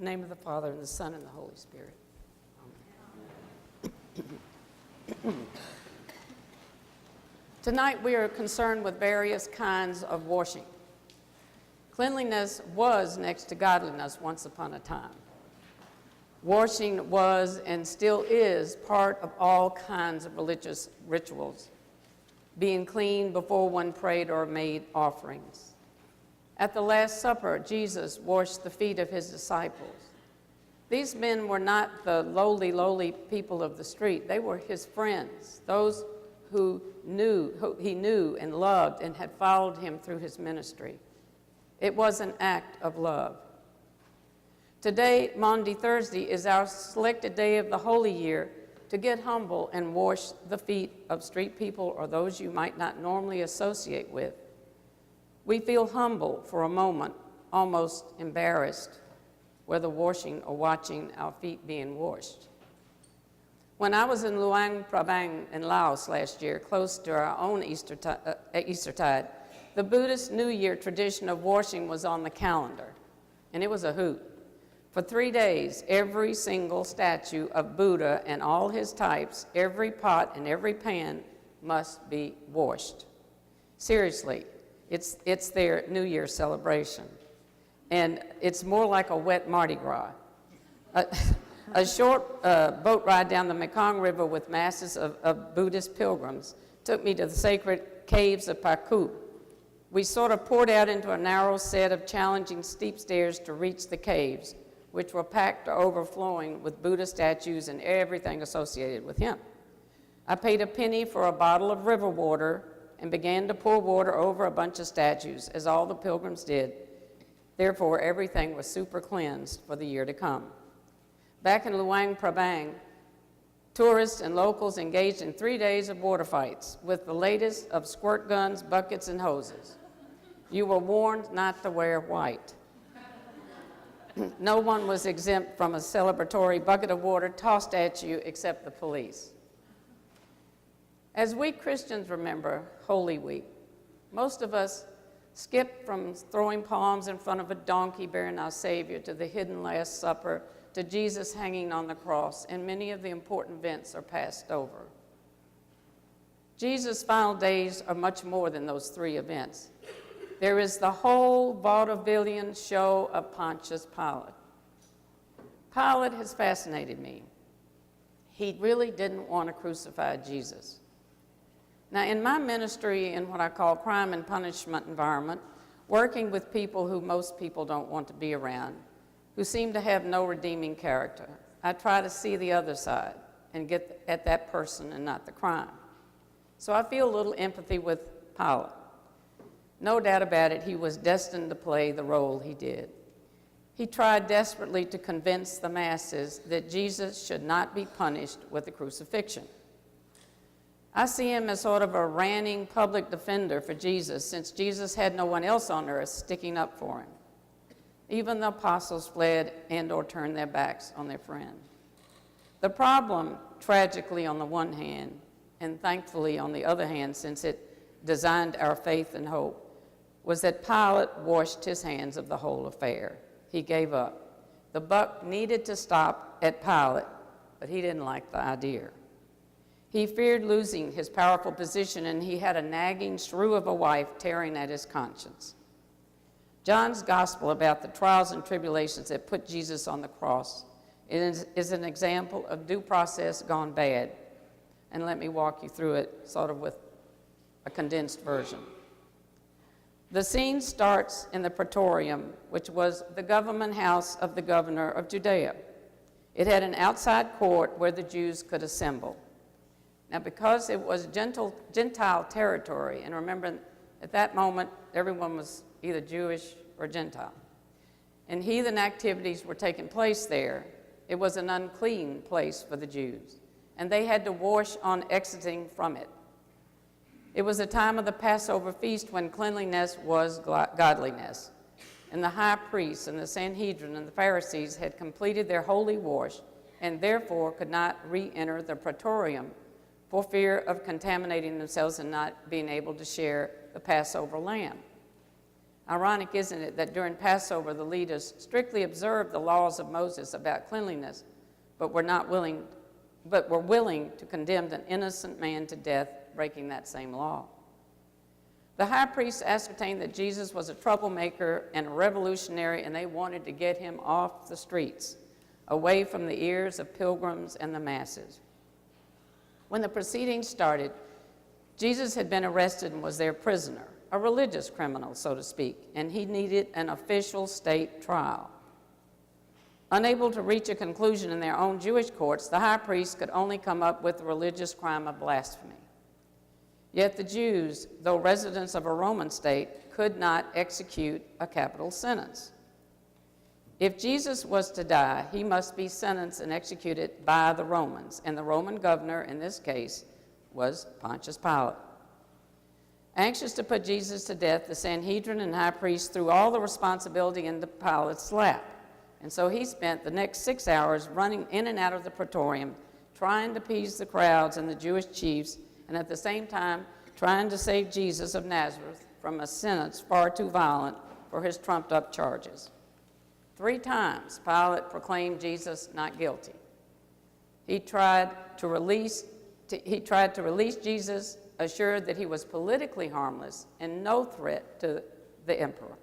the name of the Father, and the Son, and the Holy Spirit. Amen. Tonight we are concerned with various kinds of washing. Cleanliness was next to godliness once upon a time. Washing was and still is part of all kinds of religious rituals, being clean before one prayed or made offerings. At the Last Supper, Jesus washed the feet of his disciples. These men were not the lowly people of the street. They were his friends, those who he knew and loved and had followed him through his ministry. It was an act of love. Today, Maundy Thursday, is our selected day of the Holy Year to get humble and wash the feet of street people or those you might not normally associate with. We feel humble for a moment, almost embarrassed, whether washing or watching our feet being washed. When I was in Luang Prabang in Laos last year, close to our own Eastertide, the Buddhist New Year tradition of washing was on the calendar, and it was a hoot. For 3 days, every single statue of Buddha and all his types, every pot and every pan must be washed. Seriously, it's their New Year celebration. And it's more like a wet Mardi Gras. A short boat ride down the Mekong River with masses of Buddhist pilgrims took me to the sacred caves of Paku. We sort of poured out into a narrow set of challenging steep stairs to reach the caves, which were packed to overflowing with Buddha statues and everything associated with him. I paid a penny for a bottle of river water and began to pour water over a bunch of statues, as all the pilgrims did. Therefore, everything was super cleansed for the year to come. Back in Luang Prabang, tourists and locals engaged in 3 days of water fights with the latest of squirt guns, buckets, and hoses. You were warned not to wear white. No one was exempt from a celebratory bucket of water tossed at you except the police. As we Christians remember Holy Week, most of us skip from throwing palms in front of a donkey bearing our Savior to the hidden Last Supper to Jesus hanging on the cross, and many of the important events are passed over. Jesus' final days are much more than those 3 events. There is the whole vaudevillian show of Pontius Pilate. Pilate has fascinated me. He really didn't want to crucify Jesus. Now, in my ministry in what I call crime and punishment environment, working with people who most people don't want to be around, who seem to have no redeeming character, I try to see the other side and get at that person and not the crime. So I feel a little empathy with Pilate. No doubt about it, he was destined to play the role he did. He tried desperately to convince the masses that Jesus should not be punished with the crucifixion. I see him as sort of a ranting public defender for Jesus, since Jesus had no one else on earth sticking up for him. Even the apostles fled and or turned their backs on their friend. The problem, tragically on the one hand, and thankfully on the other hand, since it designed our faith and hope, was that Pilate washed his hands of the whole affair. He gave up. The buck needed to stop at Pilate, but he didn't like the idea. He feared losing his powerful position, and he had a nagging shrew of a wife tearing at his conscience. John's gospel about the trials and tribulations that put Jesus on the cross is an example of due process gone bad. And let me walk you through it sort of with a condensed version. The scene starts in the Praetorium, which was the government house of the governor of Judea. It had an outside court where the Jews could assemble. Now, because it was Gentile territory, and remember, at that moment, everyone was either Jewish or Gentile, and heathen activities were taking place there, it was an unclean place for the Jews, and they had to wash on exiting from it. It was a time of the Passover feast when cleanliness was godliness, and the high priests and the Sanhedrin and the Pharisees had completed their holy wash and therefore could not re-enter the Praetorium for fear of contaminating themselves and not being able to share the Passover lamb. Ironic, isn't it, that during Passover, the leaders strictly observed the laws of Moses about cleanliness, but were willing to condemn an innocent man to death, breaking that same law. The high priest ascertained that Jesus was a troublemaker and a revolutionary, and they wanted to get him off the streets, away from the ears of pilgrims and the masses. When the proceedings started, Jesus had been arrested and was their prisoner, a religious criminal, so to speak, and he needed an official state trial. Unable to reach a conclusion in their own Jewish courts, the high priest could only come up with the religious crime of blasphemy. Yet the Jews, though residents of a Roman state, could not execute a capital sentence. If Jesus was to die, he must be sentenced and executed by the Romans, and the Roman governor in this case was Pontius Pilate. Anxious to put Jesus to death, the Sanhedrin and high priest threw all the responsibility into Pilate's lap. And so he spent the next 6 hours running in and out of the praetorium, trying to appease the crowds and the Jewish chiefs, and at the same time trying to save Jesus of Nazareth from a sentence far too violent for his trumped-up charges. 3 times Pilate proclaimed Jesus not guilty. He tried to release Jesus, assured that he was politically harmless and no threat to the emperor.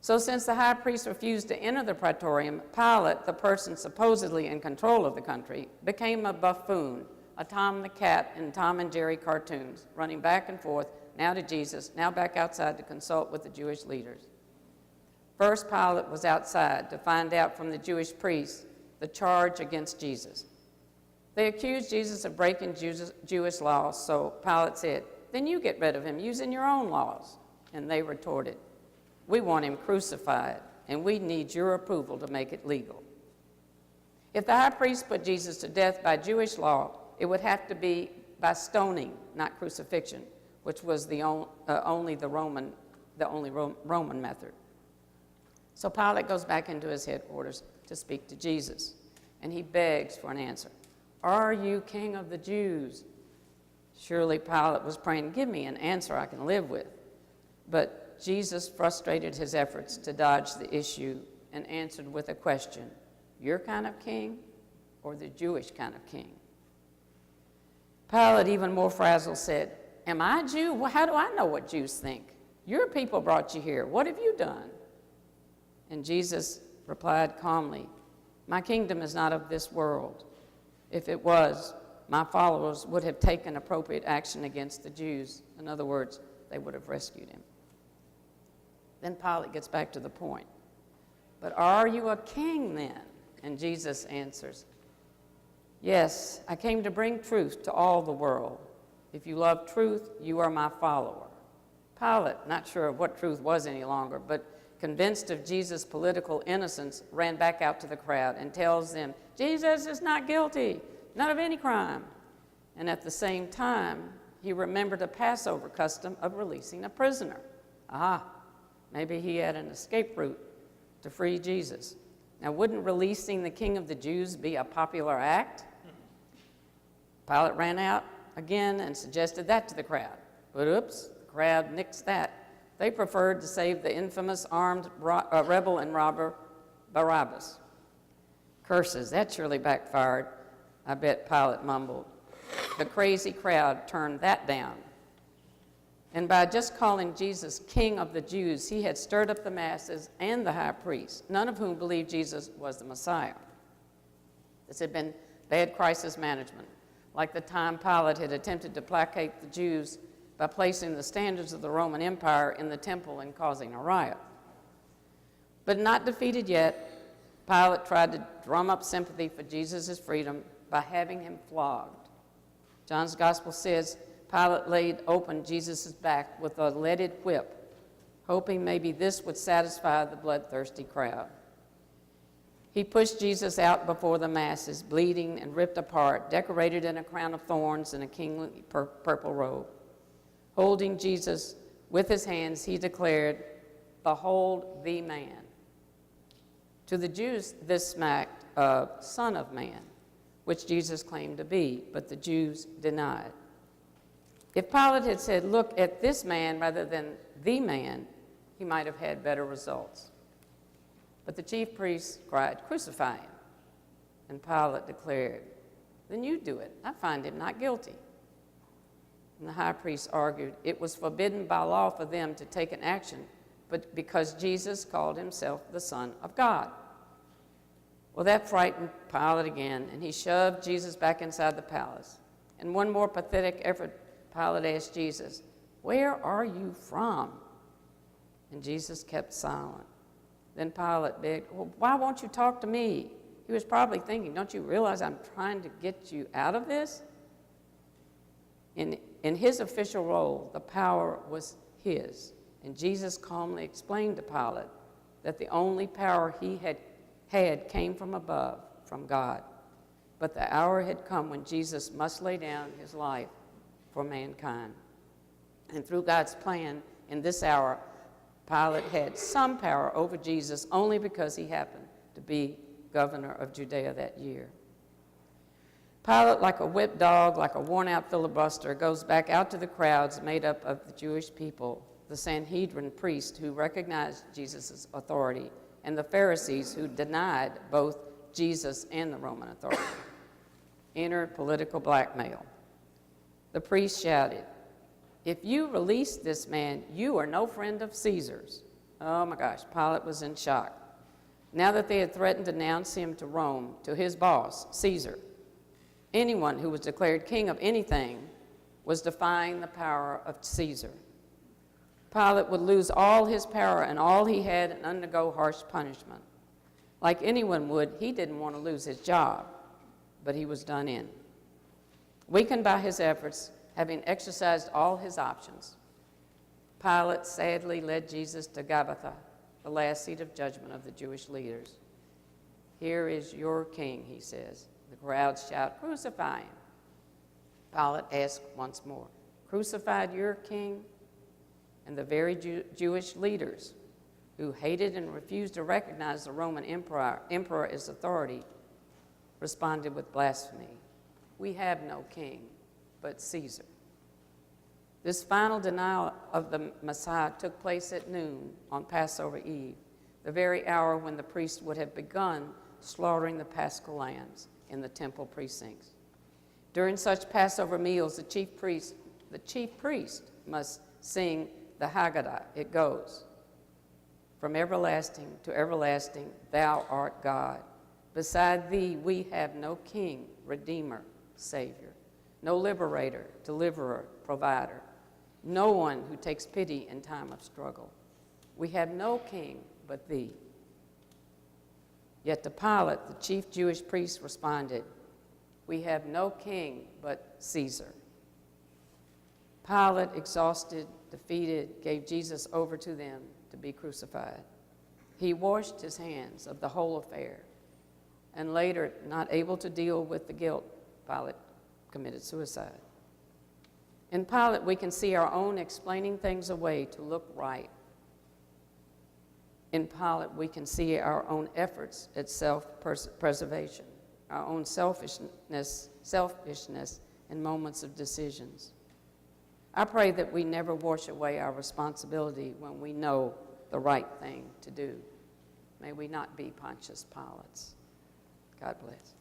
So since the high priest refused to enter the praetorium, Pilate, the person supposedly in control of the country, became a buffoon, a Tom the Cat in Tom and Jerry cartoons, running back and forth, now to Jesus, now back outside to consult with the Jewish leaders. First, Pilate was outside to find out from the Jewish priests the charge against Jesus. They accused Jesus of breaking Jewish laws, so Pilate said, "Then you get rid of him using your own laws." And they retorted, "We want him crucified, and we need your approval to make it legal." If the high priest put Jesus to death by Jewish law, it would have to be by stoning, not crucifixion, which was the only Roman method. So Pilate goes back into his headquarters to speak to Jesus, and he begs for an answer. "Are you king of the Jews?" Surely Pilate was praying, "Give me an answer I can live with." But Jesus frustrated his efforts to dodge the issue and answered with a question: "Your kind of king or the Jewish kind of king?" Pilate, even more frazzled, said, "Am I a Jew? Well, how do I know what Jews think? Your people brought you here. What have you done?" And Jesus replied calmly, "My kingdom is not of this world. If it was, my followers would have taken appropriate action against the Jews. In other words, they would have rescued him." Then Pilate gets back to the point. "But are you a king then?" And Jesus answers, "Yes, I came to bring truth to all the world. If you love truth, you are my follower." Pilate, not sure of what truth was any longer, but convinced of Jesus' political innocence, ran back out to the crowd and tells them, "Jesus is not guilty, not of any crime." And at the same time, he remembered a Passover custom of releasing a prisoner. Maybe he had an escape route to free Jesus. Now, wouldn't releasing the King of the Jews be a popular act? Pilate ran out again and suggested that to the crowd. But oops, the crowd nixed that. They preferred to save the infamous armed rebel and robber Barabbas. Curses, that surely backfired, I bet Pilate mumbled. The crazy crowd turned that down. And by just calling Jesus King of the Jews, he had stirred up the masses and the high priests, none of whom believed Jesus was the Messiah. This had been bad crisis management, like the time Pilate had attempted to placate the Jews by placing the standards of the Roman Empire in the temple and causing a riot. But not defeated yet, Pilate tried to drum up sympathy for Jesus' freedom by having him flogged. John's Gospel says Pilate laid open Jesus' back with a leaded whip, hoping maybe this would satisfy the bloodthirsty crowd. He pushed Jesus out before the masses, bleeding and ripped apart, decorated in a crown of thorns and a kingly purple robe. Holding Jesus with his hands, he declared, "Behold the man." To the Jews, this smacked of Son of Man, which Jesus claimed to be, but the Jews denied. If Pilate had said, "Look at this man," rather than "the man," he might have had better results. But the chief priests cried, "Crucify him." And Pilate declared, "Then you do it. I find him not guilty." And the high priest argued it was forbidden by law for them to take an action, but because Jesus called himself the Son of God. Well, that frightened Pilate again, and he shoved Jesus back inside the palace. In one more pathetic effort, Pilate asked Jesus, "Where are you from?" And Jesus kept silent. Then Pilate begged, "Well, why won't you talk to me?" He was probably thinking, "Don't you realize I'm trying to get you out of this?" In his official role, the power was his. And Jesus calmly explained to Pilate that the only power he had came from above, from God. But the hour had come when Jesus must lay down his life for mankind. And through God's plan, in this hour, Pilate had some power over Jesus only because he happened to be governor of Judea that year. Pilate, like a whipped dog, like a worn-out filibuster, goes back out to the crowds made up of the Jewish people, the Sanhedrin priests who recognized Jesus' authority, and the Pharisees who denied both Jesus and the Roman authority. Entered political blackmail. The priest shouted, "If you release this man, you are no friend of Caesar's." Oh my gosh, Pilate was in shock. Now that they had threatened to denounce him to Rome, to his boss, Caesar, anyone who was declared king of anything was defying the power of Caesar. Pilate would lose all his power and all he had and undergo harsh punishment. Like anyone would, he didn't want to lose his job, but he was done in. Weakened by his efforts, having exercised all his options, Pilate sadly led Jesus to Gabbatha, the last seat of judgment of the Jewish leaders. "Here is your king," he says. The crowds shout, "Crucify him." Pilate asked once more, "Crucified your king?" And the very Jewish leaders who hated and refused to recognize the Roman emperor as authority responded with blasphemy. "We have no king but Caesar." This final denial of the Messiah took place at noon on Passover Eve, the very hour when the priests would have begun slaughtering the Paschal lambs in the temple precincts. During such Passover meals, the chief priest must sing the Haggadah. It goes, "From everlasting to everlasting, thou art God. Beside thee we have no king, redeemer, savior, no liberator, deliverer, provider, no one who takes pity in time of struggle. We have no king but thee." Yet to Pilate, the chief Jewish priest responded, "We have no king but Caesar." Pilate, exhausted, defeated, gave Jesus over to them to be crucified. He washed his hands of the whole affair, and later, not able to deal with the guilt, Pilate committed suicide. In Pilate, we can see our own explaining things away to look right. In Pilate, we can see our own efforts at self-preservation, our own selfishness in moments of decisions. I pray that we never wash away our responsibility when we know the right thing to do. May we not be Pontius Pilates. God bless.